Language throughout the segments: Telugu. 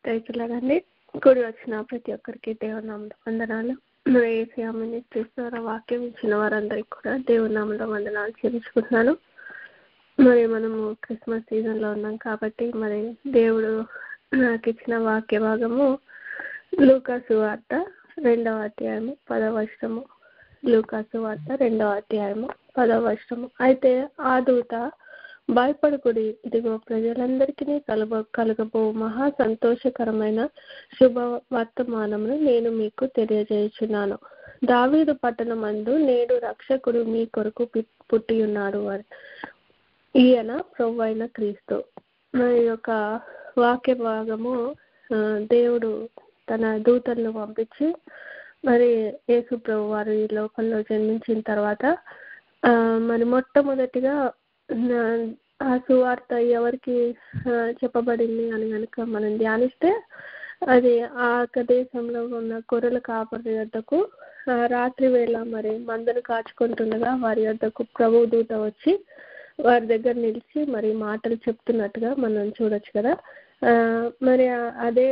రైతులండి కూడి వచ్చిన ప్రతి ఒక్కరికి దేవుని నామములో వందనాలు. ఏసీఆ మినిస్ట్రీస్ ద్వారా వాక్యం ఇచ్చిన వారందరికీ కూడా దేవుని నామములో వందనాలు చెల్లించుకుంటున్నాను. మరి మనము క్రిస్మస్ సీజన్లో ఉన్నాం కాబట్టి మరి దేవుడు నాకు ఇచ్చిన వాక్య భాగము లూకా సువార్త 2వ అధ్యాయము 10వ వచనము. లూకా సువార్త 2వ అధ్యాయము 10వ వచనము. అయితే ఆ దూత, భయపడకుడి, ఇదిగో ప్రజలందరికీ కలగబో మహా సంతోషకరమైన శుభ వర్తమానమును నేను మీకు తెలియజేయుచున్నాను. దావీదు పట్టణమందు నేడు రక్షకుడు మీ కొరకు పుట్టి ఉన్నాడు అని. ఈయన ప్రభువైన క్రీస్తు. ఈ యొక్క వాక్య భాగము దేవుడు తన దూతలను పంపించి మరి యేసు ప్రభు వారు ఈ లోకంలో జన్మించిన తర్వాత మరి మొట్టమొదటిగా ఆ సువార్త ఎవరికి చెప్పబడింది అని కనుక మనం ధ్యానిస్తే అది ఆ దేశంలో ఉన్న గొర్రెల కాపరి యొద్దకు రాత్రి వేళ మరి మందను కాచుకుంటుండగా వారి యొద్దకు ప్రభు దూత వచ్చి వారి దగ్గర నిలిచి మరి మాటలు చెప్తున్నట్టుగా మనం చూడొచ్చు కదా. మరి అదే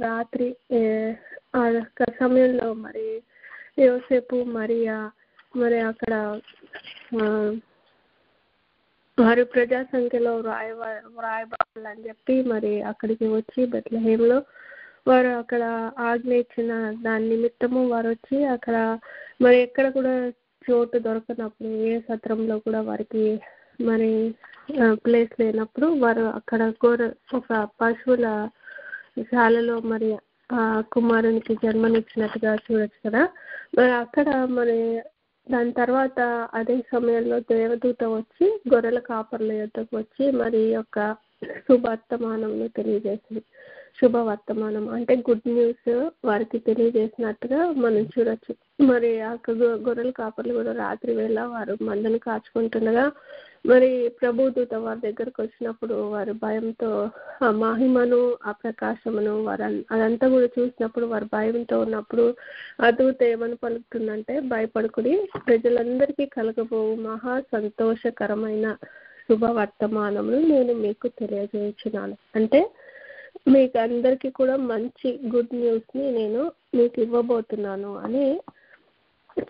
రాత్రి ఆ సమయంలో మరి యోసేపు మరియా మరి అక్కడ వారు ప్రజా సంఖ్యలో వ్రాయబడాలని చెప్పి మరి అక్కడికి వచ్చి బెత్లెహేంలో వారు అక్కడ ఆజ్ఞ ఇచ్చిన దాని నిమిత్తము వారు వచ్చి అక్కడ మరి ఎక్కడ కూడా చోటు దొరకనప్పుడు, ఏ సత్రంలో కూడా వారికి మరి ప్లేస్ లేనప్పుడు వారు అక్కడ ఒక పశువుల శాలలో మరి ఆ కుమారునికి జన్మనిచ్చినట్టుగా చూడొచ్చు కదా. మరి అక్కడ మరి దాని తర్వాత అదే సమయంలో దేవదూత వచ్చి గొర్రెల కాపర్ల యొద్దకు వచ్చి మరి యొక్క శుభవర్తమానంను తెలియజేసింది. శుభవర్తమానం అంటే గుడ్ న్యూస్ వారికి తెలియజేసినట్టుగా మనం చూడొచ్చు. మరి ఆ గొర్రెల కాపర్లు కూడా రాత్రి వేళ వారు మందను కాచుకుంటుండగా మరి ప్రభుదూత వారి దగ్గరకు వచ్చినప్పుడు వారు భయంతో ఆ మహిమను ఆ ప్రకాశమును అదంతా కూడా చూసినప్పుడు వారు భయంతో ఉన్నప్పుడు ఆ దూత ఏమని పలుకుతుందంటే, భయపడకుడి, ప్రజలందరికీ కలగబో మహా సంతోషకరమైన శుభవర్తమానమును నేను మీకు తెలియజేయుచున్నాను. అంటే మీకు అందరికీ కూడా మంచి గుడ్ న్యూస్ని నేను మీకు ఇవ్వబోతున్నాను అని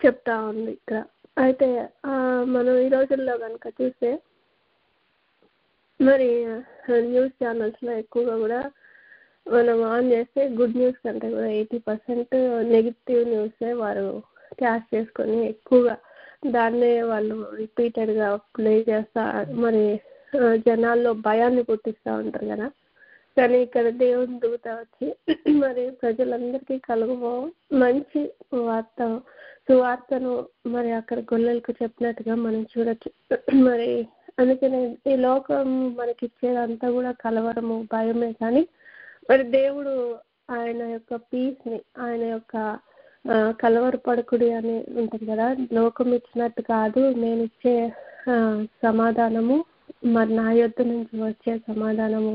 చెప్తా ఉంది ఇక్కడ. అయితే మనం ఈ రోజుల్లో కనుక చూస్తే మరి న్యూస్ ఛానల్స్లో ఎక్కువగా కూడా మనం ఆన్ చేస్తే గుడ్ న్యూస్ కంటే కూడా 80% నెగిటివ్ న్యూసే వారు క్యాష్ చేసుకొని ఎక్కువగా దాన్నే వాళ్ళు రిపీటెడ్గా ప్లే చేస్తా మరి జనాల్లో భయాన్ని పుట్టిస్తూ ఉంటారు కదా. కానీ ఇక్కడ దేవుని దూత వచ్చి మరి ప్రజలందరికీ కలుగుబో మంచి సువార్తను మరి అక్కడ గొల్లలకు చెప్పినట్టుగా మనం చూడొచ్చు. మరి అందుకనే ఈ లోకం మనకి ఇచ్చేదంతా కూడా కలవరము, భయమే. కానీ మరి దేవుడు ఆయన యొక్క పీస్ని, ఆయన యొక్క కలవరపడకుడి అని ఉంటుంది కదా, లోకం ఇచ్చినట్టు కాదు, నేను ఇచ్చే సమాధానము మరి నా యొద్ద నుంచి వచ్చే సమాధానము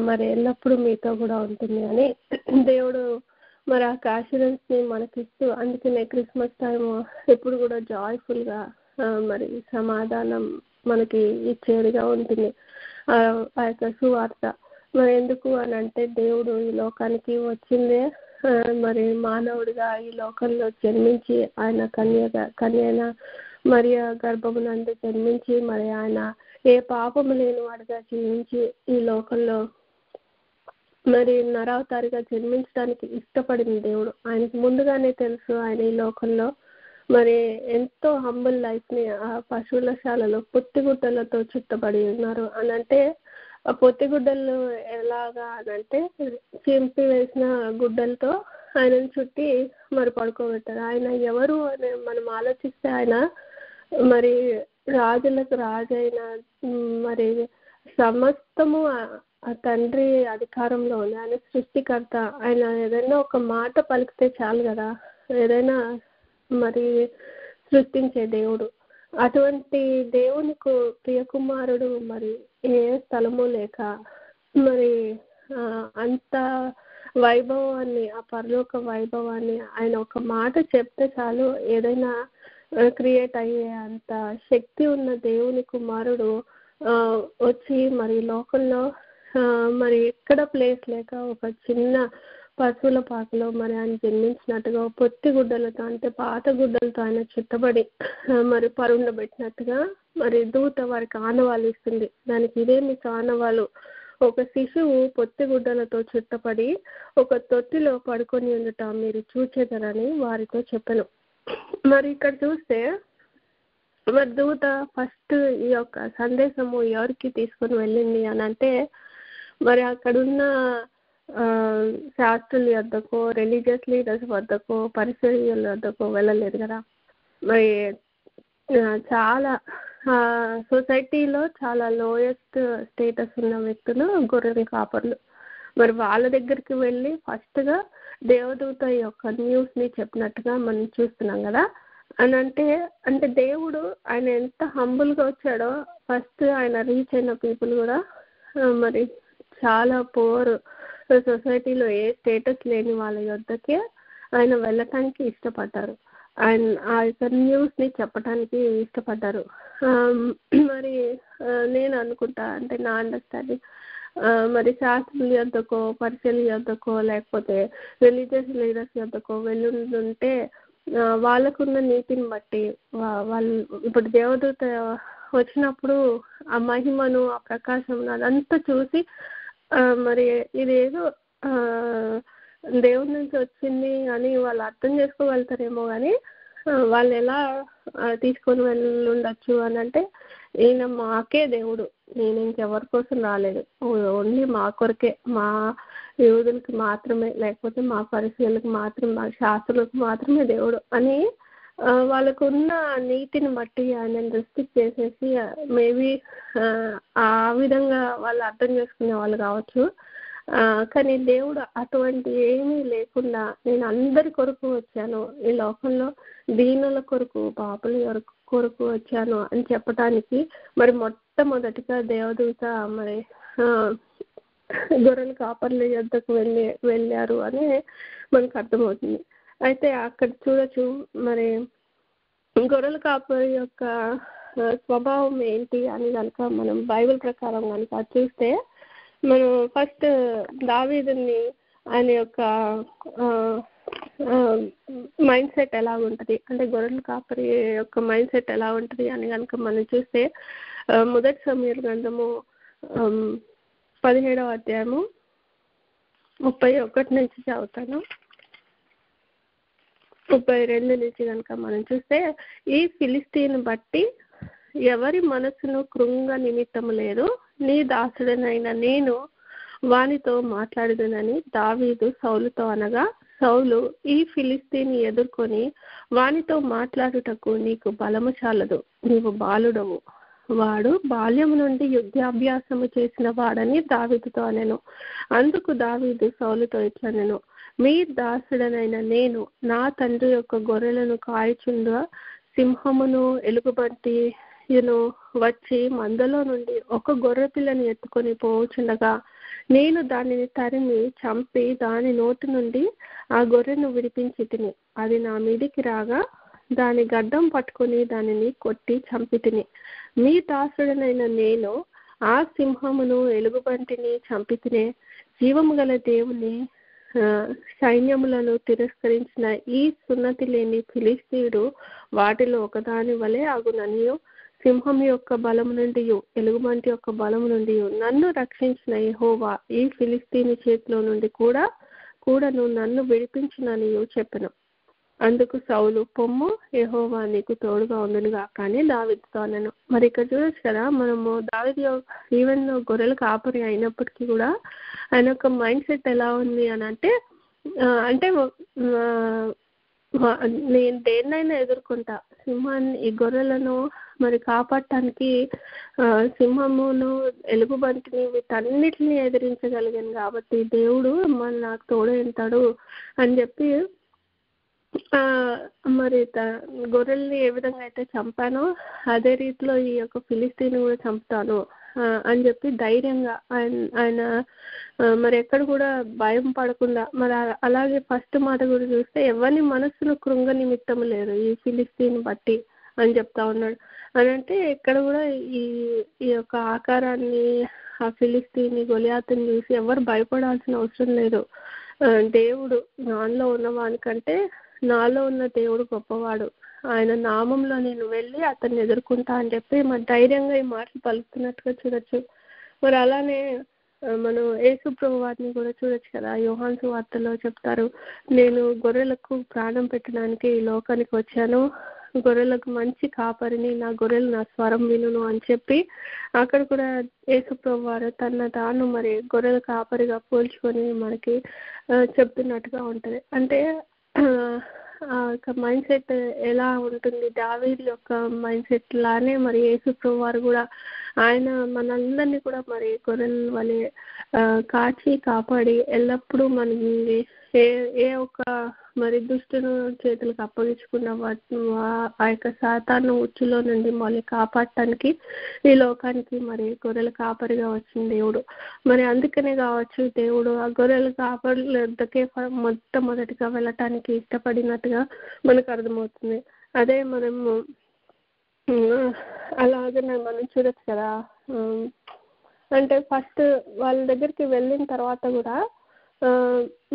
మరి ఎల్లప్పుడూ మీతో కూడా ఉంటుంది అని దేవుడు మరి ఆ కాన్ఫిడెన్స్ని మనకిస్తూ, అందుకనే క్రిస్మస్ టైము ఎప్పుడు కూడా జాయ్ఫుల్గా మరి సమాధానం మనకి ఇచ్చేదిగా ఉంటుంది ఆ యొక్క సువార్త. మరి ఎందుకు అని అంటే దేవుడు ఈ లోకానికి వచ్చిందే మరి మానవుడిగా ఈ లోకంలో జన్మించి ఆయన కన్యైన మరియ గర్భమునందు జన్మించి మరి ఆయన ఏ పాపము లేని వాడిగా జీవించి ఈ లోకంలో మరి నరావతారిగా జన్మించడానికి ఇష్టపడిన దేవుడు. ఆయనకు ముందుగానే తెలుసు ఆయన ఈ లోకంలో మరి ఎంతో హంబుల్ లైఫ్ని ఆ పశువుల శాలలో పొత్తిగుడ్డలతో చుట్టబడి ఉన్నారు అని అంటే, ఆ పొత్తిగుడ్డలు ఎలాగా అనంటే చింపి వేసిన గుడ్డలతో ఆయనను చుట్టి మరి పడుకోబెట్టారు. ఆయన ఎవరు అని మనం ఆలోచిస్తే ఆయన మరి రాజులకు రాజైన మరి సమస్తము ఆ తండ్రి అధికారంలో ఉంది. ఆయన సృష్టికర్త. ఆయన ఏదైనా ఒక మాట పలికితే చాలు కదా, ఏదైనా మరి సృష్టించే దేవుడు. అటువంటి దేవునికి ప్రియకుమారుడు మరి ఏ స్థలము లేక మరి అంత వైభవాన్ని, ఆ పరలోక వైభవాన్ని ఆయన ఒక మాట చెప్తే చాలు ఏదైనా క్రియేట్ అయ్యే అంత శక్తి ఉన్న దేవుని కుమారుడు వచ్చి మరి లోకంలో మరి ఎక్కడ ప్లేస్ లేక ఒక చిన్న పశువుల పాకలో మరి ఆయన జన్మించినట్టుగా పొత్తి గుడ్డలతో అంటే పాత గుడ్డలతో ఆయన చుట్టబడి మరి పరుండబెట్టినట్టుగా మరి దూత వారికి ఆనవాళ్ళు ఇస్తుంది. దానికి ఇదేమి ఆనవాళ్ళు, ఒక శిశువు పొత్తి గుడ్డలతో చుట్టపడి ఒక తొట్టిలో పడుకొని ఉండట మీరు చూచేదరని వారితో చెప్పను. మరి ఇక్కడ చూస్తే మరి దూత ఫస్ట్ ఈ యొక్క సందేశము ఎవరికి తీసుకొని వెళ్ళింది అని అంటే మరి అక్కడున్న శాస్త్రుల వద్దకో, రిలీజియస్ లీడర్స్ వద్దకో, పరిసయ్యుల వద్దకో వెళ్ళలేదు కదా. మరి చాలా సొసైటీలో చాలా లోయెస్ట్ స్టేటస్ ఉన్న వ్యక్తులు గొర్రెల కాపర్లు. మరి వాళ్ళ దగ్గరికి వెళ్ళి ఫస్ట్గా దేవదూత యొక్క న్యూస్ని చెప్పినట్టుగా మనం చూస్తున్నాం కదా. అని అంటే దేవుడు ఆయన ఎంత హంబుల్గా వచ్చాడో ఫస్ట్ ఆయన రీచ్ అయిన పీపుల్ కూడా మరి చాలా పూర్ సొసైటీలో ఏ స్టేటస్ లేని వాళ్ళ యొద్దకే ఆయన వెళ్ళటానికి ఇష్టపడ్డారు. ఆయన ఆ యొక్క న్యూస్ని చెప్పడానికి ఇష్టపడ్డారు. మరి నేను అనుకుంటా, అంటే నా అండర్స్టాండింగ్, మరి శాస్త్రుల యొద్దకో, పరిచయుల యొద్దకో, లేకపోతే రిలీజియస్ లీడర్స్ యొద్దకో వెళ్ళుంటే వాళ్ళకున్న నీతిని బట్టి వాళ్ళు ఇప్పుడు దేవదూత వచ్చినప్పుడు ఆ మహిమను, ఆ ప్రకాశం అదంతా చూసి మరి ఇదేదో దేవుడి నుంచి వచ్చింది అని వాళ్ళు అర్థం చేసుకోగలుగుతారేమో, కానీ వాళ్ళు ఎలా తీసుకొని వెళ్ళుండొచ్చు అని అంటే ఈయన మాకే దేవుడు, నేను ఇంకెవరి కోసం రాలేదు, ఓన్లీ మా కొరకే, మా యూదులకు మాత్రమే, లేకపోతే మా పరిచయాలకు మాత్రమే, మా శాస్త్రులకు మాత్రమే దేవుడు అని వాళ్ళకున్న నీతిని బట్టి ఆయన రెస్ట్రిక్ట్ చేసేసి మేబీ ఆ విధంగా వాళ్ళు అర్థం చేసుకునే వాళ్ళు కావచ్చు. కానీ దేవుడు అటువంటి ఏమీ లేకుండా నేను అందరి కొరకు వచ్చాను, ఈ లోకంలో దీనుల కొరకు, పాపుల కొరకు వచ్చాను అని చెప్పడానికి మరి మొట్టమొదటిగా దేవదూత మరి గొర్రెల కాపర్ల యొద్దకు వెళ్ళారు అని మనకు అర్థమవుతుంది. అయితే అక్కడ చూడొచ్చు మరి గొర్రెల కాపరి యొక్క స్వభావం ఏంటి అని కనుక మనం బైబిల్ ప్రకారం కనుక చూస్తే మనం ఫస్ట్ దావీదుని ఆయన యొక్క మైండ్ సెట్ ఎలా ఉంటుంది, అంటే గొర్రెల కాపరి యొక్క మైండ్ సెట్ ఎలా ఉంటుంది అని కనుక మనం చూస్తే మొదటి సమూయేలు గ్రంథము 17వ అధ్యాయము 31 నుంచి చదువుతాను, 32 నుంచి కనుక మనం చూస్తే, ఈ ఫిలిస్తీన్ బట్టి ఎవరి మనసును కృంగ నిమిత్తము లేదు, నీ దాసుడనైన నేను వానితో మాట్లాడదునని దావీదు సౌలుతో అనగా, సౌలు ఈ ఫిలిస్తీని ఎదుర్కొని వానితో మాట్లాడుటకు నీకు బలము చాలదు, నీవు బాలుడవు, వాడు బాల్యము నుండి యుద్ధాభ్యాసము చేసిన వాడని దావీదుతో అనెను. అందుకు దావీదు సౌలుతో ఇట్లనెను, మీ దాసుడనైన నేను నా తండ్రి యొక్క గొర్రెలను కాయచుండ సింహమును ఎలుగుబంటిను వచ్చి మందలో నుండి ఒక గొర్రె పిల్లని ఎత్తుకొని పోవచుండగా నేను దానిని తరిమి చంపి దాని నోటి నుండి ఆ గొర్రెను విడిపించి తిని, అది నా మీదికి రాగా దాని గడ్డం పట్టుకొని దానిని కొట్టి చంపి తిని, మీ దాసుడనైన నేను ఆ సింహమును ఎలుగుబంటిని చంపి తినే, జీవము గల దేవుని సైన్యములను తిరస్కరించిన ఈ సున్నతి లేని ఫిలిస్తీయుడు వాటిలో ఒకదాని వలె అగుననియు, సింహం యొక్క బలము నుండి ఎలుగుబంటి యొక్క బలము నుండి నన్ను రక్షించిన యెహోవా ఈ ఫిలిస్తీని చేతిలో నుండి కూడాను నన్ను విడిపించుననియు చెప్పెను. అందుకు సౌలు, పొమ్ము, యెహోవా నీకు తోడుగా ఉండునుగా కానీ దావీదుతో అనెను. మరి ఇక్కడ చూడొచ్చు కదా, మనము దావీదు ఈవెన్ గొర్రెల కాపరి అయినప్పటికీ కూడా ఆయన యొక్క మైండ్ సెట్ ఎలా ఉంది అని అంటే నేను దేన్నైనా ఎదుర్కొంటా, సింహాన్ని, ఈ గొర్రెలను మరి కాపాడటానికి సింహమును ఎలుగుబంటిని వీటన్నిటిని ఎదిరించగలిగాను కాబట్టి దేవుడు మరి నాకు తోడు ఉంటాడు అని చెప్పి మరి గొర్రెల్ని ఏ విధంగా అయితే చంపానో అదే రీతిలో ఈ యొక్క ఫిలిస్తీన్ కూడా చంపుతాను అని చెప్పి ధైర్యంగా ఆయన మరి ఎక్కడ కూడా భయం పడకుండా, మరి అలాగే ఫస్ట్ మాట కూడా చూస్తే ఎవరిని మనస్సును కృంగ నిమిత్తం లేదు ఈ ఫిలిస్తీన్ బట్టి అని చెప్తా ఉన్నాడు. అని అంటే ఇక్కడ కూడా ఈ యొక్క ఆకారాన్ని, ఆ ఫిలిస్తీని గొలియాతుని చూసి ఎవరు భయపడాల్సిన అవసరం లేదు. దేవుడు నాలో ఉన్నవానికంటే నాలో ఉన్న దేవుడు గొప్పవాడు, ఆయన నామంలో నేను వెళ్ళి అతన్ని ఎదుర్కొంటా అని చెప్పి మన ధైర్యంగా ఈ మాటలు పలుకుతున్నట్టుగా చూడొచ్చు. మరి అలానే మనం యేసు ప్రభు వారిని కూడా చూడొచ్చు కదా. యోహాను సువార్తలో చెప్తారు, నేను గొర్రెలకు ప్రాణం పెట్టడానికి ఈ లోకానికి వచ్చాను, గొర్రెలకు మంచి కాపరిని, నా గొర్రెలు నా స్వరం వినును అని చెప్పి అక్కడ కూడా యేసు ప్రభు వారు తన తాను మరి గొర్రెల కాపరిగా పోల్చుకొని మనకి చెప్తున్నట్టుగా ఉంటుంది. అంటే మైండ్ సెట్ ఎలా ఉంటుంది, దావీదు యొక్క మైండ్ సెట్ లానే మరి యేసు ప్రభు వారు కూడా ఆయన మనందరినీ కూడా మరి గొర్రెల వలె కాచి కాపాడి ఎల్లప్పుడూ మనకి ఏ ఒక్క మరి దుష్టును చేతులకు అప్పగించుకున్న ఆ యొక్క సాతాను ఉచ్చులో నుండి మళ్ళీ కాపాడటానికి ఈ లోకానికి మరి గొర్రెల కాపరిగా వచ్చిన దేవుడు. మరి అందుకనే కావచ్చు దేవుడు ఆ గొర్రెల కాపరుల వద్దకే మొట్టమొదటిగా వెళ్ళటానికి ఇష్టపడినట్టుగా మనకు అర్థమవుతుంది. అదే మనము అలాగే మనం చూడొచ్చు కదా. అంటే ఫస్ట్ వాళ్ళ దగ్గరికి వెళ్ళిన తర్వాత కూడా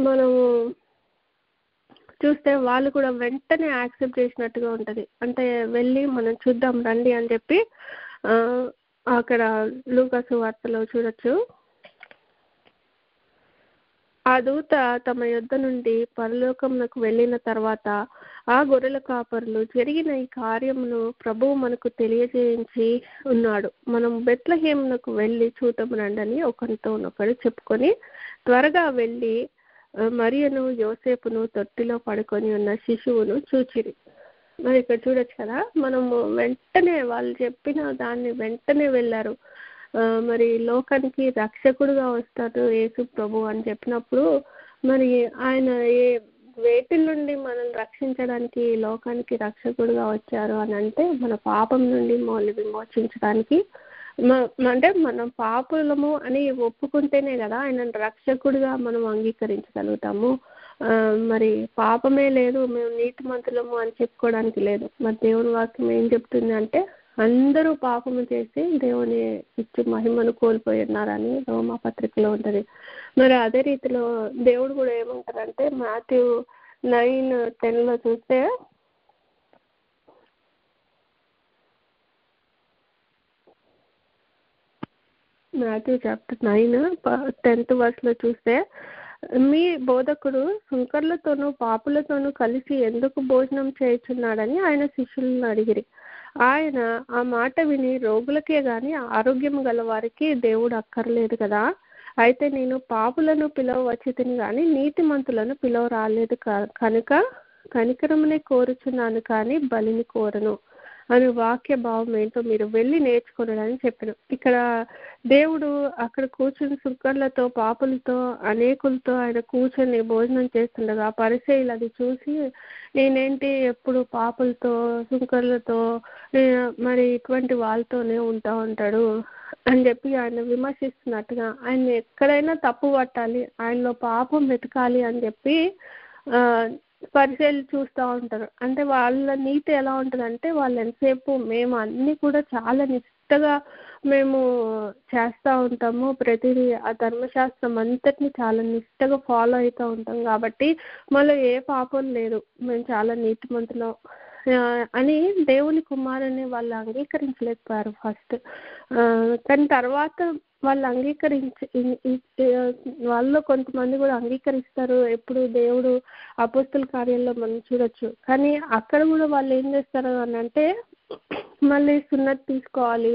మనము చూస్తే వాళ్ళు కూడా వెంటనే యాక్సెప్ట్ చేసినట్టుగా ఉంటుంది. అంటే వెళ్ళి మనం చూద్దాం రండి అని చెప్పి అక్కడ లూకా సువార్తలో చూడొచ్చు. ఆ దూత తమ యొద్ద నుండి పరలోకమునకు వెళ్ళిన తర్వాత ఆ గొర్రెల కాపరులు జరిగిన ఈ కార్యమును ప్రభువు మనకు తెలియజేయించి ఉన్నాడు, మనం బెత్లెహేమునకు వెళ్ళి చూద్దాం రండి అని ఒకరితో ఒకరు చెప్పుకొని త్వరగా వెళ్ళి మరియను యోసేపును తొట్టిలో పడుకొని ఉన్న శిశువును చూచిరి. మరి ఇక్కడ చూడొచ్చు కదా, మనము వెంటనే వాళ్ళు చెప్పిన దాన్ని వెంటనే వెళ్ళారు. మరి లోకానికి రక్షకుడుగా వస్తాడు యేసు ప్రభు అని చెప్పినప్పుడు మరి ఆయన వేటి నుండి మనల్ని రక్షించడానికి లోకానికి రక్షకుడుగా వచ్చారు అని అంటే మన పాపం నుండి మళ్ళీ విమోచించడానికి. అంటే మనం పాపులము అని ఒప్పుకుంటేనే కదా ఆయన రక్షకుడిగా మనం అంగీకరించగలుగుతాము. మరి పాపమే లేదు, మేము నీతిమంతులము అని చెప్పుకోవడానికి లేదు. మరి దేవుని వాక్యం ఏం చెప్తుంది అంటే అందరూ పాపము చేసి దేవుని ఇచ్చి మహిమను కోల్పోయి ఉన్నారని రోమా పత్రికలో ఉంటుంది. మరి అదే రీతిలో దేవుడు కూడా ఏమంటారంటే మాథ్యూ 9:10 చూస్తే మాథ్యూ చాప్టర్ 9:10 చూస్తే మీ బోధకుడు సుంకర్లతోనూ పాపులతోనూ కలిసి ఎందుకు భోజనం చేయుచున్నాడని ఆయన శిష్యులను అడిగిరి. ఆయన ఆ మాట విని రోగులకే గాని ఆరోగ్యం గల వారికి దేవుడు అక్కర్లేదు కదా, అయితే నేను పాపులను పిలవవచ్చితిని గాని నీతిమంతులను పిలవ రాలేదు కనుక కనికరమునే కోరుచున్నాను కానీ బలిని కోరను అని వాక్య భావం ఏంటో మీరు వెళ్ళి నేర్చుకోనని చెప్పాను. ఇక్కడ దేవుడు అక్కడ కూర్చుని సుంకర్లతో పాపులతో అనేకులతో ఆయన కూర్చొని భోజనం చేస్తుండగా పరిసయ్యులు అది చూసి నేనేంటి ఎప్పుడు పాపులతో సుంకర్లతో మరి ఇటువంటి వాళ్ళతోనే ఉంటాడు అని చెప్పి ఆయన విమర్శిస్తున్నట్టుగా ఆయన ఎక్కడైనా తప్పు పట్టాలి, ఆయనలో పాపం వెతకాలి అని చెప్పి పరిచయాలు చూస్తూ ఉంటారు. అంటే వాళ్ళ నీతి ఎలా ఉంటుందంటే వాళ్ళు ఎంతసేపు మేము అన్నీ కూడా చాలా నిష్టగా మేము చేస్తూ ఉంటాము, ప్రతిదీ ఆ ధర్మశాస్త్రం అంతటిని చాలా నిష్టగా ఫాలో అవుతూ ఉంటాం కాబట్టి మళ్ళీ ఏ పాపం లేదు, మేము చాలా నీతిమంతులం అని దేవుని కుమారుని వాళ్ళు అంగీకరించలేకపోయారు ఫస్ట్. కానీ తర్వాత వాళ్ళు వాళ్ళు కొంతమంది కూడా అంగీకరిస్తారు. ఎప్పుడు దేవుడు అపోస్తల కార్యాల్లో మనం చూడొచ్చు. కానీ అక్కడ కూడా వాళ్ళు ఏం చేస్తారు అని అంటే మళ్ళీ సున్నతి తీసుకోవాలి,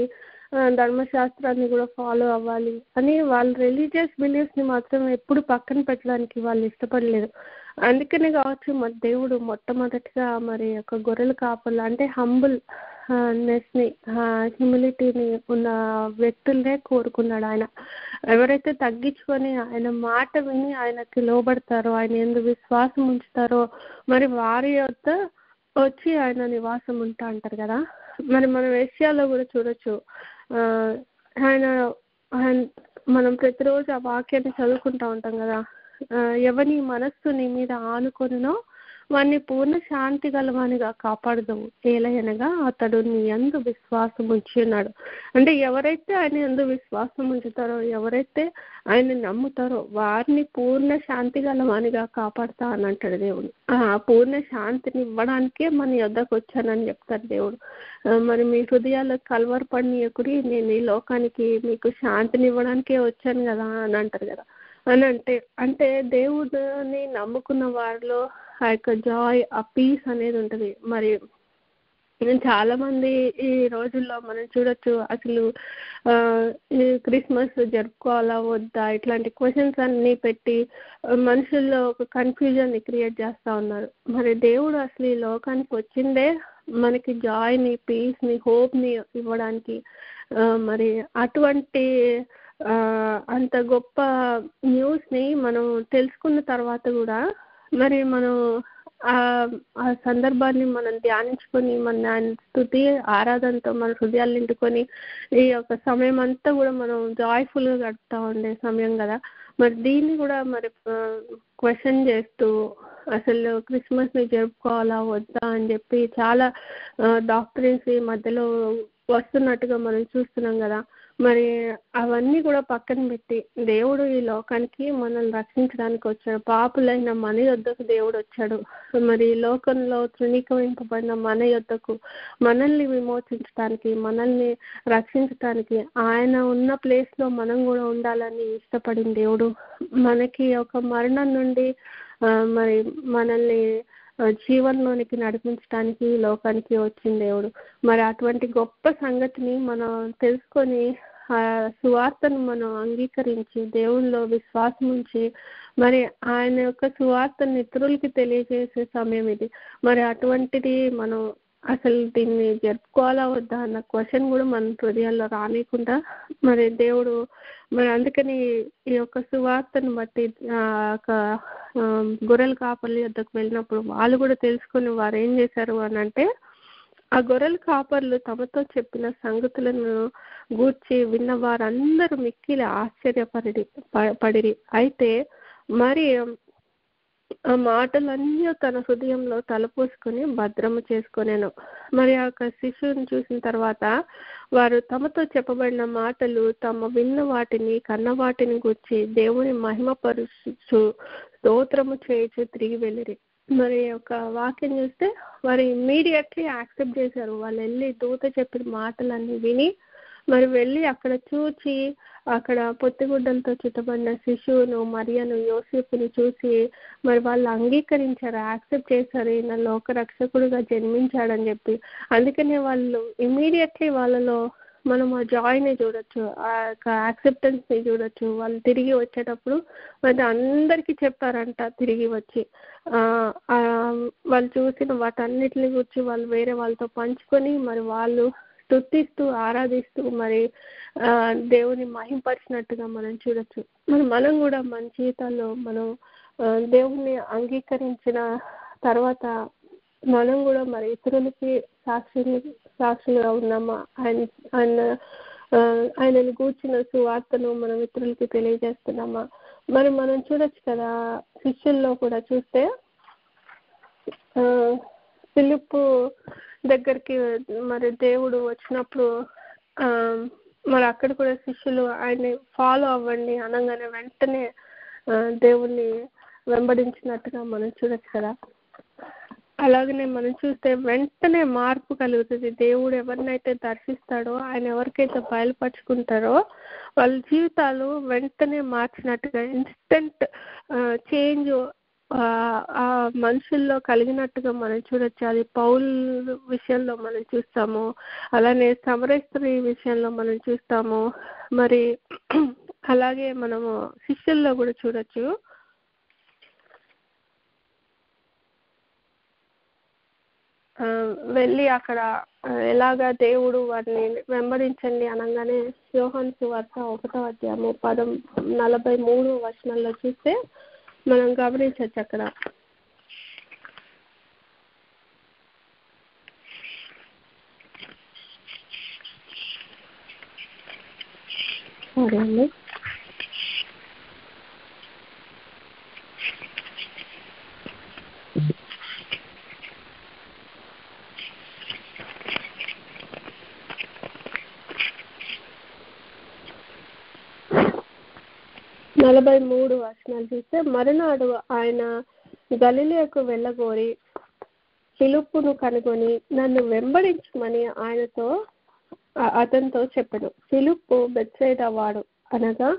ధర్మశాస్త్రాన్ని కూడా ఫాలో అవ్వాలి అని వాళ్ళ రిలీజియస్ బిలీఫ్స్ని మాత్రం ఎప్పుడు పక్కన పెట్టడానికి వాళ్ళు ఇష్టపడలేదు. అందుకనే కావచ్చు మరి దేవుడు మొట్టమొదటిగా మరి ఒక గొర్రెల కాపర్లు అంటే హంబుల్నెస్ని హ్యూమిలిటీని ఉన్న వ్యక్తులనే కోరుకున్నాడు ఆయన. ఎవరైతే తగ్గించుకొని ఆయన మాట విని ఆయనకి లోబడతారో, ఆయన ఎందుకు విశ్వాసం ఉంచుతారో మరి వారి యొద్ద వచ్చి ఆయన నివాసం ఉంటా అంటారు కదా. మరి మనం ఏషియాలో కూడా చూడొచ్చు, ఆయన మనం ప్రతిరోజు ఆ వాక్యాన్ని చదువుకుంటూ ఉంటాం కదా, ఎవని మనస్సు నీ మీద ఆనుకొనినో వాణ్ణి పూర్ణ శాంతి గలవానిగా కాపాడదవు. ఏలయనగా అతడు నీ యందు విశ్వాసం ఉంచి ఉన్నాడు. అంటే ఎవరైతే ఆయన యందు విశ్వాసం ఉంచుతారో, ఎవరైతే ఆయన నమ్ముతారో వారిని పూర్ణ శాంతి గలవానిగా కాపాడుతా అని అంటాడు దేవుడు. ఆ పూర్ణ శాంతిని ఇవ్వడానికే మన యొద్దకు వచ్చానని చెప్తారు దేవుడు. మరి మీ హృదయాల్లో కలవరపడనీయకుడి, నేను ఈ లోకానికి మీకు శాంతిని ఇవ్వడానికే వచ్చాను కదా అని అంటారు కదా. అని అంటే దేవుడిని నమ్ముకున్న వారిలో ఆ యొక్క జాయ్, ఆ పీస్ అనేది ఉంటుంది. మరి చాలా మంది ఈ రోజుల్లో మనం చూడొచ్చు, అసలు ఈ క్రిస్మస్ జరుపుకోవాలా వద్దా ఇట్లాంటి క్వశ్చన్స్ అన్ని పెట్టి మనుషుల్లో ఒక కన్ఫ్యూజన్ ని క్రియేట్ చేస్తా ఉన్నారు. మరి దేవుడు అసలు ఈ లోకానికి వచ్చిందే మనకి జాయ్ని, పీస్ని, హోప్ని ఇవ్వడానికి. మరి అటువంటి అంత గొప్ప న్యూస్ని మనం తెలుసుకున్న తర్వాత కూడా మరి మనం ఆ సందర్భాన్ని మనం ధ్యానించుకొని మన స్తుతి ఆరాధనతో మన హృదయాలు నిండుకొని ఈ యొక్క సమయం అంతా కూడా మనం జాయ్ఫుల్గా గడుపుతూ ఉండే సమయం కదా. మరి దీన్ని కూడా మరి క్వశ్చన్ చేస్తూ అసలు క్రిస్మస్ని జరుపుకోవాలా వద్దా అని చెప్పి చాలా డాక్టరీన్స్ ఈ మధ్యలో వస్తున్నట్టుగా మనం చూస్తున్నాం కదా. మరి అవన్నీ కూడా పక్కన పెట్టి దేవుడు ఈ లోకానికి మనల్ని రక్షించడానికి వచ్చాడు. పాపులైన మన యొద్దకు దేవుడు వచ్చాడు. మరి ఈ లోకంలో తృణీకరింపబడిన మన యొద్దకు మనల్ని విమోచించడానికి, మనల్ని రక్షించడానికి, ఆయన ఉన్న ప్లేస్లో మనం కూడా ఉండాలని ఇష్టపడిన దేవుడు మనకి ఒక మరణం నుండి మరి మనల్ని జీవనంలోనికి నడిపించడానికి లోకానికి వచ్చిన దేవుడు. మరి అటువంటి గొప్ప సంగతిని మనం తెలుసుకొని ఆ సువార్తను మనం అంగీకరించి దేవునిలో విశ్వాసం ఉంచి మరి ఆయన యొక్క సువార్తను ఇతరులకి తెలియజేసే సమయం ఇది. మరి అటువంటిది మనం అసలు దీన్ని జరుపుకోవాలా వద్దా అన్న క్వశ్చన్ కూడా మన హృదయాల్లో రానికుండా మరి దేవుడు మరి అందుకని ఈ యొక్క సువార్తను బట్టి గొర్రెల కాపర్ల యొద్దకు వెళ్ళినప్పుడు వాళ్ళు కూడా తెలుసుకుని వారు ఏం చేశారు అని అంటే, ఆ గొర్రెల కాపర్లు తమతో చెప్పిన సంగతులను గూర్చి విన్న వారందరూ మిక్కిలి ఆశ్చర్యపడిరి. అయితే మరి ఆ మాటలన్నీ తన హృదయంలో తలపోసుకొని భద్రము చేసుకొనేను. మరి ఆ యొక్క శిశువుని చూసిన తర్వాత వారు తమతో చెప్పబడిన మాటలు, తమ విన్న వాటిని, కన్న వాటిని గురించి దేవుని మహిమపరుచు స్తోత్రము చేయొచ్చు తిరిగి వెళ్ళిరి. మరి ఒక వాక్యం చూస్తే వారు ఇమ్మీడియట్లీ యాక్సెప్ట్ చేశారు. వాళ్ళు వెళ్ళి దూత చెప్పిన మాటలన్నీ విని మరి వెళ్ళి అక్కడ చూచి అక్కడ పొత్తిగుడ్డలతో చుట్టబడిన శిశువును, మరియను, యోసేపుని చూసి మరి వాళ్ళు అంగీకరించారు, యాక్సెప్ట్ చేశారు, ఈయన లోక రక్షకుడుగా జన్మించాడని చెప్పి. అందుకనే వాళ్ళు ఇమ్మీడియట్లీ వాళ్ళలో మనం ఆ జాయ్ని చూడొచ్చు, ఆ యొక్క యాక్సెప్టెన్స్ని చూడొచ్చు. వాళ్ళు తిరిగి వచ్చేటప్పుడు మరి అందరికీ చెప్పారంట. తిరిగి వచ్చి వాళ్ళు చూసిన వాటన్నిటిని గురించి వాళ్ళు వేరే వాళ్ళతో పంచుకొని మరి వాళ్ళు స్తుతిస్తూ ఆరాధిస్తూ మరి దేవుని మహింపరిచినట్టుగా మనం చూడొచ్చు. మనం కూడా మన జీవితాల్లో మనం దేవుణ్ణి అంగీకరించిన తర్వాత మనం కూడా మరి ఇతరులకి సాక్షులుగా ఉన్నామా, ఆయనను గూర్చిన సువార్తను మనం ఇతరులకి తెలియజేస్తున్నామా. మరి మనం చూడొచ్చు కదా, శిష్యుల్లో కూడా చూస్తే ఫిలిప్పు దగ్గరికి మరి దేవుడు వచ్చినప్పుడు మరి అక్కడ కూడా శిష్యులు ఆయన్ని ఫాలో అవ్వండి అనగానే వెంటనే దేవుణ్ణి వెంబడించినట్టుగా మనం చూడొచ్చు కదా. అలాగనే మనం చూస్తే వెంటనే మార్పు కలుగుతుంది. దేవుడు ఎవరినైతే దర్శిస్తాడో, ఆయన ఎవరికైతే బయలుపరుచుకుంటారో వాళ్ళ జీవితాలు వెంటనే మార్చినట్టుగా ఇన్స్టెంట్ చేంజ్ ఆ మనుషుల్లో కలిగినట్టుగా మనం చూడొచ్చు. అది పౌలు విషయంలో మనం చూస్తాము, అలానే సమరయ స్త్రీ విషయంలో మనం చూస్తాము. మరి అలాగే మనము శిష్యుల్లో కూడా చూడొచ్చు. వెళ్ళి అక్కడ ఎలాగా దేవుడు వారిని వెంబడించండి అనగానే యోహాను సువార్త 1వ అధ్యాయము 43 వచనంలో చూస్తే మనం గమనించవచ్చు. అక్కడ సరే అండి, 43 వచనాలు చూస్తే, మరునాడు ఆయన గలిలయకు వెళ్ళగోరి ఫిలిప్పును కనుగొని నన్ను వెంబడించమని అతనితో చెప్పెను. ఫిలిప్పు బెత్సైదా వాడు, అనగా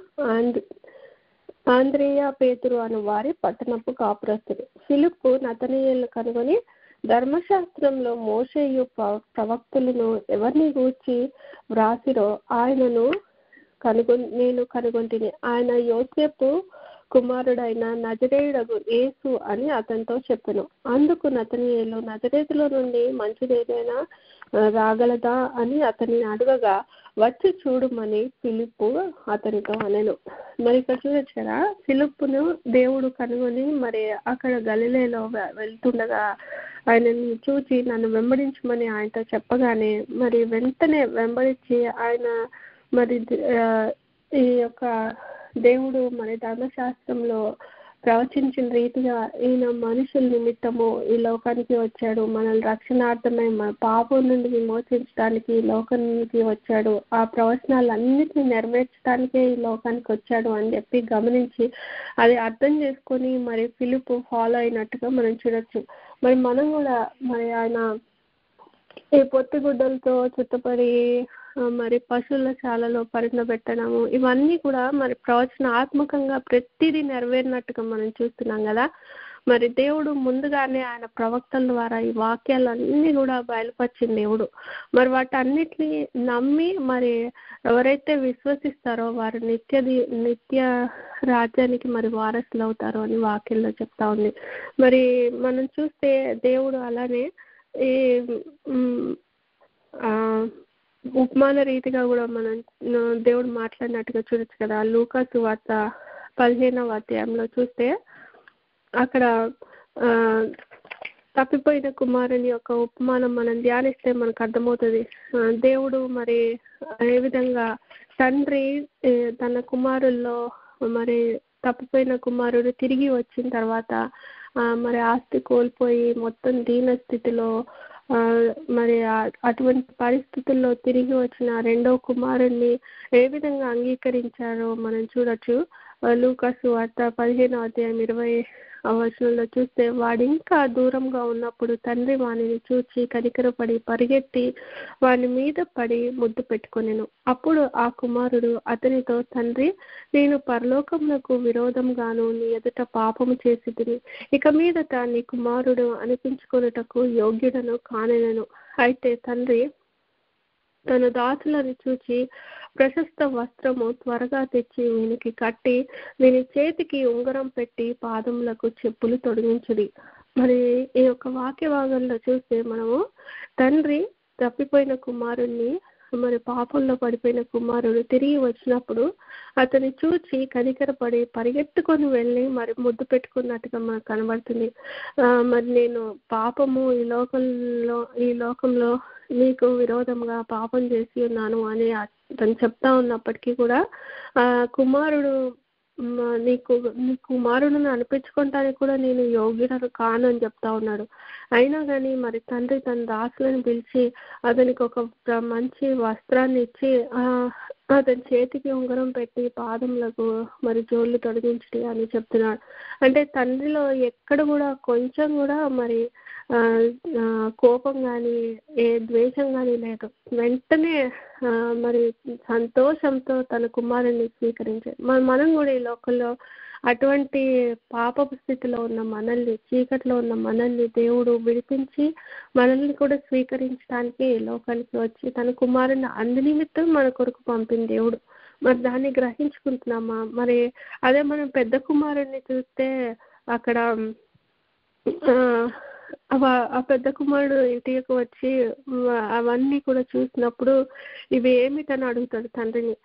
ఆంద్రేయ, పేతురు అను వారి పట్టణపు కాపురస్తుడు. ఫిలిప్పు నతనయేలును కనుగొని, ధర్మశాస్త్రంలో మోషేయు ప్రవక్తలను ఎవరిని గూర్చి వ్రాసిరో ఆయనను నేను కనుగొంటిని. ఆయన యోసేపు కుమారుడైన నజరేయుడగు యేసు అని అతనితో చెప్పెను. అందుకు నతనయేలు, నజరేతులో నుండి మంచిదేదైనా రాగలదా అని అతన్ని అడగగా, వచ్చి చూడమని ఫిలిప్పు అతనితో అనెను. మరి ఇక్కడ చూడొచ్చు కదా, ఫిలిప్పును దేవుడు కనుగొని మరి అక్కడ గలిలయలో వెళ్తుండగా ఆయనని చూచి నన్ను వెంబడించమని ఆయనతో చెప్పగానే మరి వెంటనే వెంబడించి ఆయన మరి ఈ యొక్క దేవుడు మరి ధర్మశాస్త్రంలో ప్రవచించిన రీతిగా ఈయన మనుషుల నిమిత్తము ఈ లోకానికి వచ్చాడు, మనల్ని రక్షణార్థమై మన పాపం నుండి విమోచించడానికి ఈ లోకానికి వచ్చాడు, ఆ ప్రవచనాలన్నిటిని నెరవేర్చడానికే ఈ లోకానికి వచ్చాడు అని చెప్పి గమనించి అది అర్థం చేసుకొని మరి ఫిలిప్పు ఫాలో అయినట్టుగా మనం చూడొచ్చు. మరి మనం కూడా మరి ఆయన ఈ పొత్తిగుడ్డలతో చుట్టపడి మరి పశువుల శాలలో పెట్టడము, ఇవన్నీ కూడా మరి ప్రవచనాత్మకంగా ప్రతిదీ నెరవేరినట్టుగా మనం చూస్తున్నాం కదా. మరి దేవుడు ముందుగానే ఆయన ప్రవక్తల ద్వారా ఈ వాక్యాలన్నీ కూడా బయలుపరిచిన దేవుడు. మరి వాటన్నిటిని నమ్మి మరి ఎవరైతే విశ్వసిస్తారో వారు నిత్య రాజ్యానికి మరి వారసులు అవుతారో అని వాక్యంలో చెప్తా ఉంది. మరి మనం చూస్తే దేవుడు అలానే ఈ ఉపమాన రీతిగా కూడా మనం దేవుడు మాట్లాడినట్టుగా చూడొచ్చు కదా. లూకా సువార్త 15వ అధ్యాయంలో చూస్తే అక్కడ తప్పిపోయిన కుమారుని యొక్క ఉపమానం మనం ధ్యానిస్తే మనకు అర్థమవుతుంది. దేవుడు మరి ఏ విధంగా తండ్రి తన కుమారుల్లో మరి తప్పిపోయిన కుమారుడు తిరిగి వచ్చిన తర్వాత మరి ఆస్తి కోల్పోయి మొత్తం దీన స్థితిలో మరి అటువంటి పరిస్థితుల్లో తిరిగి వచ్చిన రెండవ కుమారుణ్ణి ఏ విధంగా అంగీకరించారో మనం చూడొచ్చు. లూకా సువార్త 15వ అధ్యాయం 20వ వచనంలో చూస్తే, వాడు ఇంకా దూరంగా ఉన్నప్పుడు తండ్రి వానిని చూచి కనికరపడి పరిగెత్తి వాని మీద పడి ముద్దు పెట్టుకొనెను. అప్పుడు ఆ కుమారుడు అతనితో, తండ్రి, నేను పరలోకమునకు విరోధంగాను నీ ఎదుట పాపము చేసితిని, ఇక మీదట నీ కుమారుడు అనిపించుకొనుటకు యోగ్యుడను కానెనను. అయితే తండ్రి తన దాసులను చూచి ప్రశస్త వస్త్రము త్వరగా తెచ్చి వీనికి కట్టి వీని చేతికి ఉంగరం పెట్టి పాదములకు చెప్పులు తొడిగించుడి. మరి ఈ యొక్క వాక్య భాగంలో చూస్తే మనము తండ్రి తప్పిపోయిన కుమారుణ్ణి మరి పాపంలో పడిపోయిన కుమారుడు తిరిగి వచ్చినప్పుడు అతన్ని చూచి కనికరపడి పరిగెత్తుకొని వెళ్ళి మరి ముద్దు పెట్టుకున్నట్టుగా మనకు కనబడుతుంది. మరి నేను పాపము ఈ లోకంలో నీకు విరోధంగా పాపం చేసి ఉన్నాను అని అతను చెప్తా ఉన్నప్పటికీ కూడా కుమారుడు నీ కుమారుడిని అనిపించుకోవటానికి కూడా నేను యోగ్యుడను కాను అని చెప్తా ఉన్నాడు. అయినా కానీ మరి తండ్రి తన దాసులను పిలిచి అతనికి ఒక మంచి వస్త్రాన్ని ఇచ్చి అతని చేతికి ఉంగరం పెట్టి పాదములకు మరి జోళ్ళు తొలగించి అని చెప్తున్నాడు. అంటే తండ్రిలో ఎక్కడ కూడా కొంచెం కూడా మరి కోపం కానీ ఏ ద్వేషం కానీ లేదు. వెంటనే మరి సంతోషంతో తన కుమారుని స్వీకరించాడు. మనం కూడా ఈ లోకంలో అటువంటి పాపపు స్థితిలో ఉన్న మనల్ని, చీకట్లో ఉన్న మనల్ని దేవుడు విడిపించి మనల్ని కూడా స్వీకరించడానికి లోకానికి వచ్చి తన కుమారుని అందునిమిత్తం మన కొరకు పంపిన దేవుడు. మరి దాన్ని గ్రహించుకుంటున్నామా? మరి అదే మనం పెద్ద కుమారుడిని చూస్తే అక్కడ ఆ పెద్ద కుమారుడు ఇంటికి వచ్చి అవన్నీ కూడా చూసినప్పుడు ఇవి ఏమిటని అడుగుతాడు తండ్రిని.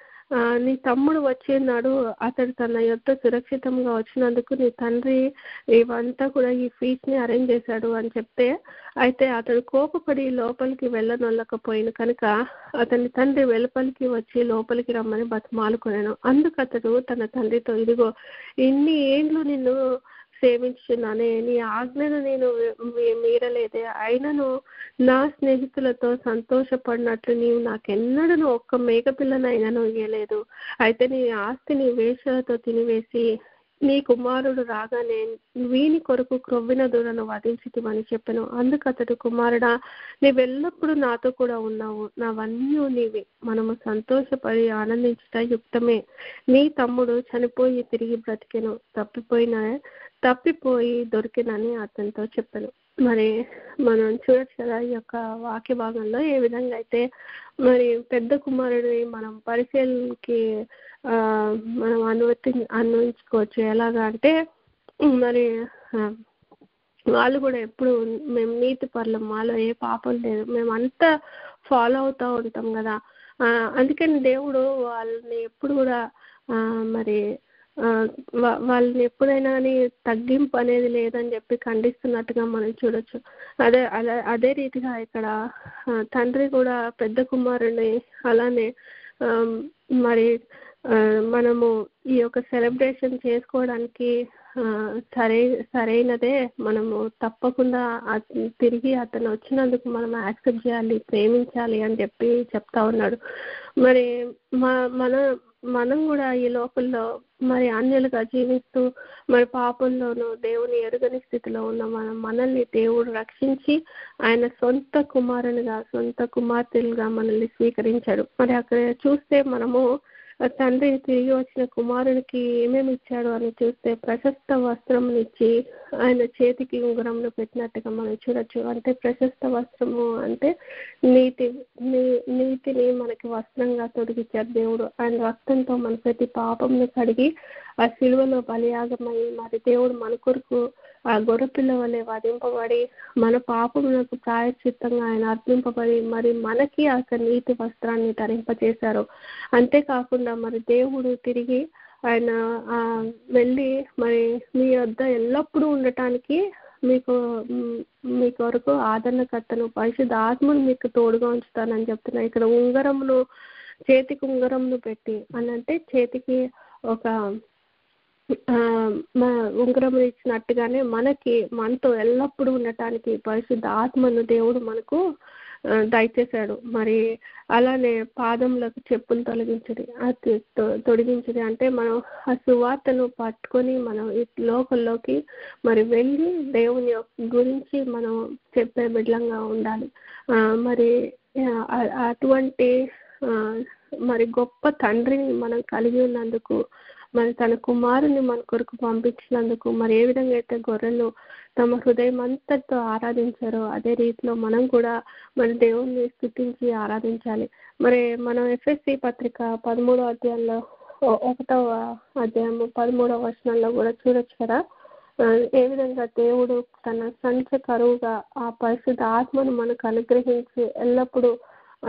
నీ తమ్ముడు వచ్చినాడు, అతడు తన యొక్క సురక్షితంగా వచ్చినందుకు నీ తండ్రి ఇవంతా కూడా ఈ ఫీస్ని అరేంజ్ చేశాడు అని చెప్తే, అయితే అతడు కోపపడి లోపలికి వెళ్ళనొల్లకపోయిన కనుక అతని తండ్రి వెలుపలికి వచ్చి లోపలికి రమ్మని బతిమాలుకొనెను. అందుకు అతడు తన తండ్రితో, ఇదిగో ఇన్ని ఏండ్లు నిన్ను సేవించుచున్నానే, నీ ఆజ్ఞను నేను మీరలేదే, అయినను నా స్నేహితులతో సంతోషపడినట్లు నీవు నాకెన్నడూ ఒక్క మేకపిల్లనైనాను ఇయ్యలేదు. అయితే నీ ఆస్తిని వేశ్యలతో తినివేసి నీ కుమారుడు రాగానే వీని కొరకు క్రొవ్విన దూడను వధించితివని చెప్పెను. అందుకతడు, కుమారుడా, నీవెల్లప్పుడూ నాతో కూడా ఉన్నావు, నావన్నీ నీవే, మనము సంతోషపడి ఆనందించుట యుక్తమే. నీ తమ్ముడు చనిపోయి తిరిగి బ్రతికెను, తప్పిపోయి దొరికినని అతనితో చెప్పాను. మరి మనం చూడొచ్చు కదా ఈ యొక్క వాక్య భాగంలో ఏ విధంగా అయితే మరి పెద్ద కుమారుడిని మనం పరిశీలనకి మనం అన్వయించుకోవచ్చు. ఎలాగా అంటే మరి వాళ్ళు కూడా ఎప్పుడు మేము నీతి పరులం, మాలో ఏ పాపం లేదు, మేము అంతా ఫాలో అవుతూ ఉంటాం కదా. అందుకని దేవుడు వాళ్ళని ఎప్పుడు కూడా మరి వాళ్ళని ఎప్పుడైనా అని తగ్గింపు అనేది లేదని చెప్పి ఖండిస్తున్నట్టుగా మనం చూడొచ్చు. అదే రీతిగా ఇక్కడ తండ్రి కూడా పెద్ద కుమారుని అలానే మరి మనము ఈ యొక్క సెలబ్రేషన్ చేసుకోవడానికి సరైనదే. మనము తప్పకుండా తిరిగి అతను వచ్చినందుకు మనం యాక్సెప్ట్ చేయాలి, ప్రేమించాలి అని చెప్పి చెప్తా ఉన్నాడు. మరి మనం కూడా ఈ లోపల్లో మరి అన్యులుగా జీవిస్తూ మరి పాపంలోనూ దేవుని ఎరుగని స్థితిలో ఉన్న మనల్ని దేవుడు రక్షించి ఆయన సొంత కుమారునిగా, సొంత కుమార్తెలుగా మనల్ని స్వీకరించాడు. మరి అక్కడ చూస్తే మనము తండ్రి తిరిగి వచ్చిన కుమారునికి ఏమేమి ఇచ్చాడు అని చూస్తే ప్రశస్త వస్త్రమునిచ్చి ఆయన చేతికి ఉంగరంలో పెట్టినట్టుగా మనం చూడొచ్చు. అంటే ప్రశస్త వస్త్రము అంటే నీతిని మనకి వస్త్రంగా తొడిగించారు దేవుడు. ఆయన రక్తంతో మన ప్రతి పాపంని కడిగి ఆ శిలువలో బలియాగమై మరి దేవుడు మన కొరకు ఆ గొర్రెపిల్ల వలె వధింపబడి మన పాపములకు ప్రాయశ్చిత్తంగా ఆయన అర్పింపబడి మరి మనకి ఆ నీతి వస్త్రాన్ని ధరింపచేశారు. అంతేకాకుండా మరి దేవుడు తిరిగి ఆయన వెళ్ళి మరి మీ వద్ద ఎల్లప్పుడూ ఉండటానికి మీ కొరకు ఆదరణకర్తను పరిశుద్ధ ఆత్మను మీకు తోడుగా ఉంచుతానని చెప్తున్నా. ఇక్కడ ఉంగరమును, చేతికి ఉంగరమును పెట్టి అని అంటే చేతికి ఒక ఉంగరం ఇచ్చినట్టుగానే మనతో ఎల్లప్పుడూ ఉండటానికి పరిశుద్ధ ఆత్మను దేవుడు మనకు దయచేశాడు. మరి అలానే పాదములకు చెప్పులు తొడిగించది అంటే మనం ఆ సువార్తను పట్టుకొని మనం ఈ లోకంలోకి మరి వెళ్ళి దేవుని గురించి మనం చెప్పే బిడ్డలంగా ఉండాలి. మరి అటువంటి మరి గొప్ప తండ్రిని మనం కలిగి ఉన్నందుకు, మరి తన కుమారుని మన కొరకు పంపించినందుకు, మరి ఏ విధంగా అయితే గొర్రెలు తమ హృదయం అంతటితో ఆరాధించారో అదే రీతిలో మనం కూడా మన దేవుణ్ణి స్తుతించి ఆరాధించాలి. మరి మనం ఎఫ్ఎస్సి పత్రిక 13వ అధ్యాయంలో 1వ అధ్యాయము 13వ వచనంలో కూడా చూడొచ్చు కదా, ఏ విధంగా దేవుడు తన సంచ కరువుగా ఆ పరిశుద్ధ ఆత్మను మనకు అనుగ్రహించి ఎల్లప్పుడూ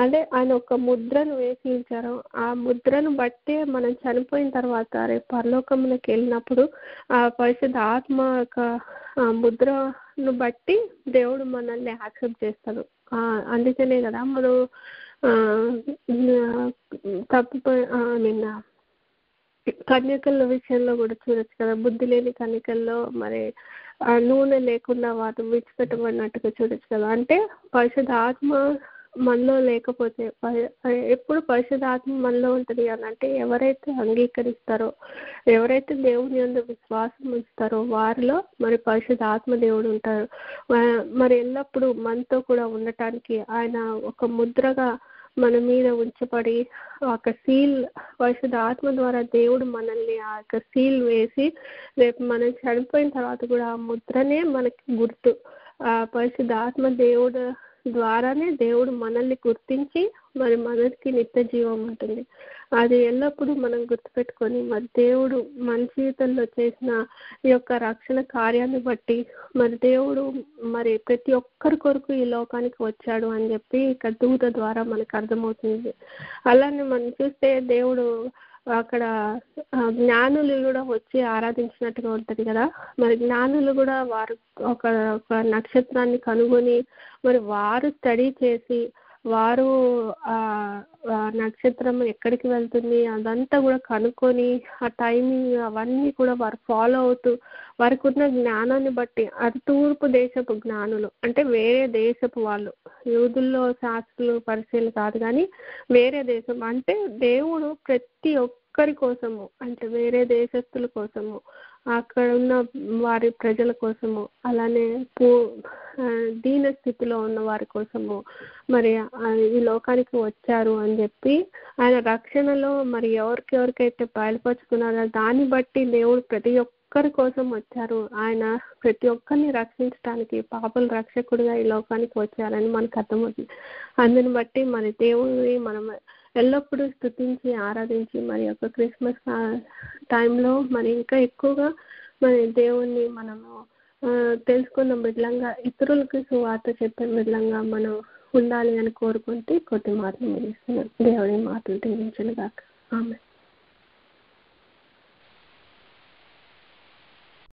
అంటే ఆయన ఒక ముద్రను వేసి ఉంచారు. ఆ ముద్రను బట్టే మనం చనిపోయిన తర్వాత రేపు పరలోకములకు వెళ్ళినప్పుడు ఆ పరిశుద్ధ ఆత్మ యొక్క ముద్రను బట్టి దేవుడు మనల్ని యాక్సెప్ట్ చేస్తాడు. అందుకనే కదా మనం కన్యకల విషయంలో కూడా చూడొచ్చు కదా, బుద్ధి లేని కన్యకల్లో మరి నూనె లేకుండా వాటి విడిచిపెట్టబడినట్టుగా చూడొచ్చు కదా. అంటే పరిశుద్ధ ఆత్మ మనలో లేకపోతే, ఎప్పుడు పరిశుద్ధాత్మ మనలో ఉంటుంది అని అంటే ఎవరైతే అంగీకరిస్తారో, ఎవరైతే దేవుని యందు విశ్వాసం ఉంచుతారో వారిలో మరి పరిశుద్ధాత్మ దేవుడు ఉంటారు. మరి ఎల్లప్పుడూ మనతో కూడా ఉండటానికి ఆయన ఒక ముద్రగా మన మీద ఉంచబడి ఒక సీల్, పరిశుద్ధ ఆత్మ ద్వారా దేవుడు మనల్ని ఆ యొక్క సీల్ వేసి రేపు మనం చనిపోయిన తర్వాత కూడా ఆ ముద్రనే మనకి గుర్తు. ఆ పరిశుద్ధ ఆత్మ దేవుడు ద్వారానే దేవుడు మనల్ని గుర్తించి మరి మనకి నిత్య జీవం ఉంటుంది. అది ఎల్లప్పుడూ మనం గుర్తుపెట్టుకొని మరి దేవుడు మన జీవితంలో చేసిన ఈ యొక్క రక్షణ కార్యాన్ని బట్టి మరి దేవుడు మరి ప్రతి ఒక్కరి కొరకు ఈ లోకానికి వచ్చాడు అని చెప్పి ఇక దూత ద్వారా మనకు అర్థమవుతుంది. అలానే మనం చూస్తే దేవుడు అక్కడ జ్ఞానులు కూడా వచ్చి ఆరాధించినట్టుగా ఉంటుంది కదా. మరి జ్ఞానులు కూడా వారు ఒక నక్షత్రాన్ని కనుగొని మరి వారు స్టడీ చేసి వారు నక్షత్రం ఎక్కడికి వెళ్తుంది అదంతా కూడా కనుక్కొని ఆ టైమింగ్ అవన్నీ కూడా వారు ఫాలో అవుతూ వారికి ఉన్న జ్ఞానాన్ని బట్టి, అది తూర్పు దేశపు జ్ఞానులు అంటే వేరే దేశపు వాళ్ళు, యూదుల్లో శాస్త్రులు పరిచయాలు కాదు, కానీ వేరే దేశం అంటే దేవుడు ప్రతి ఒక్కరి కోసము, అంటే వేరే దేశస్తుల కోసము, అక్కడ ఉన్న వారి ప్రజల కోసము, అలానే దీన స్థితిలో ఉన్న వారి కోసము మరి ఈ లోకానికి వచ్చారు అని చెప్పి ఆయన రక్షణలో మరి ఎవరికైతే బయలుపరుచుకున్నారో దాన్ని బట్టి దేవుడు ప్రతి ఒక్కరి కోసం వచ్చారు. ఆయన ప్రతి ఒక్కరిని రక్షించడానికి పాపల రక్షకుడిగా ఈ లోకానికి వచ్చారని మనకు అర్థమవుతుంది. అందుని బట్టి మరి దేవుడిని మనం ఎల్లప్పుడూ స్తుతించి ఆరాధించి మరి యొక్క క్రిస్మస్ టైంలో మరి ఇంకా ఎక్కువగా మరి దేవుణ్ణి మనము తెలుసుకున్న బిడ్డలంగా, ఇతరులకు సువార్త చెప్పే బిడ్డలంగా మనం ఉండాలి అని కోరుకుంటే కొద్ది మాటలు ముగిస్తున్నాం. దేవుని మాటలు దీవించును గాక. ఆమేన్.